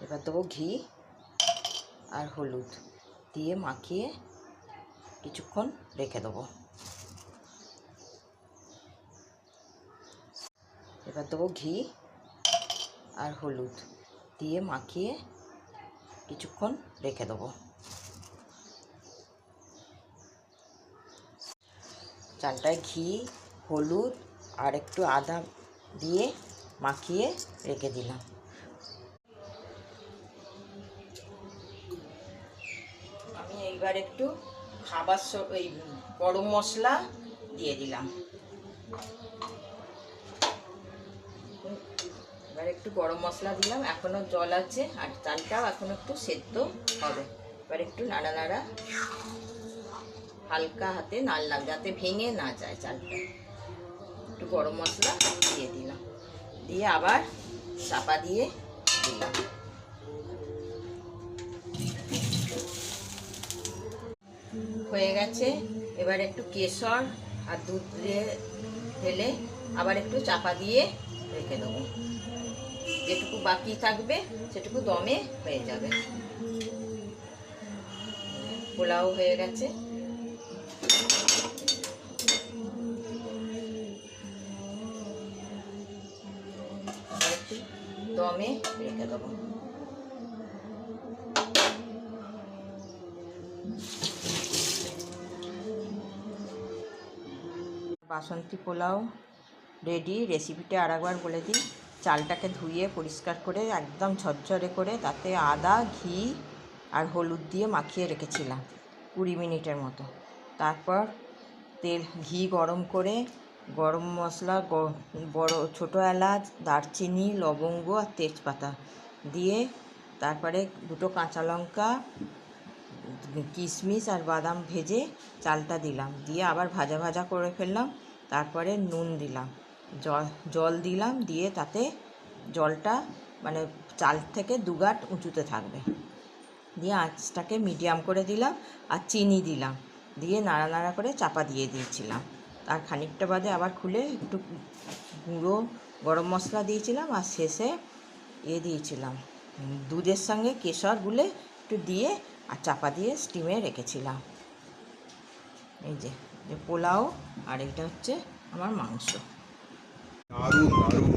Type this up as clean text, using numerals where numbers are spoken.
এবার দেবো ঘি আর হলুদ দিয়ে মাখিয়ে কিছুক্ষণ রেখে দেবো। এবার দেবো ঘি আর হলুদ দিয়ে মাখিয়ে কিছুক্ষণ রেখে দেবো। চালটায় ঘি, হলুদ আর একটু আদা দিয়ে মাখিয়ে রেখে দিলাম। আমি এইবার একটু এই গরম মশলা দিয়ে দিলাম। এবার একটু গরম মশলা দিলাম, এখনো জল আছে আর চালটাও এখন একটু সেদ্ধ হবে। এবার একটু নাড়া নাড়া হালকা হাতে নাড়লাম যাতে ভেঙে না যায় চালটা। একটু গরম মশলা দিয়ে দিলাম, দিয়ে আবার চাপা দিয়ে দিলাম। হয়ে গেছে। এবার একটু কেশর আর দুধ দিয়ে ঢেলে আবার একটু চাপা দিয়ে রেখে দেবো। যেটুকু বাকি থাকবে সেটুকু দমে হয়ে যাবে। পোলাও হয়ে গেছে। একটু দমে রেখে দেবো। বাসন্তী পোলাও রেডি। রেসিপিটা আরেকবার বলে দিই। চালটাকে ধুয়ে পরিষ্কার করে একদম ঝরঝরে করে তাতে আদা, ঘি আর হলুদ দিয়ে মাখিয়ে রেখেছিলাম 20 মিনিটের মতো। তারপর ঘি গরম করে গরম মশলা, বড় ছোটো এলাচ, দারচিনি, লবঙ্গ আর তেজপাতা দিয়ে তারপরে 2টো কাঁচা লঙ্কা, কিশমিশ আর বাদাম ভেজে চালটা দিলাম, দিয়ে আবার ভাজা ভাজা করে ফেললাম। তারপরে নুন দিলাম, জল দিলাম, দিয়ে তাতে জলটা মানে চাল থেকে 2 গাঁট উঁচুতে থাকবে, দিয়ে আঁচটাকে মিডিয়াম করে দিলাম আর চিনি দিলাম, দিয়ে নাড়া নাড়া করে চাপা দিয়ে দিয়েছিলাম। আর খানিকটা বাদে আবার খুলে একটু গুঁড়ো গরম মশলা দিয়েছিলাম আর শেষে দিয়েছিলাম দুধের সঙ্গে কেশর গুলে একটু দিয়ে আর চাপা দিয়ে স্টিমে রেখেছিলাম। এই যে পোলাও আর এটা হচ্ছে আমার মাংস। দারুণ দারুণ।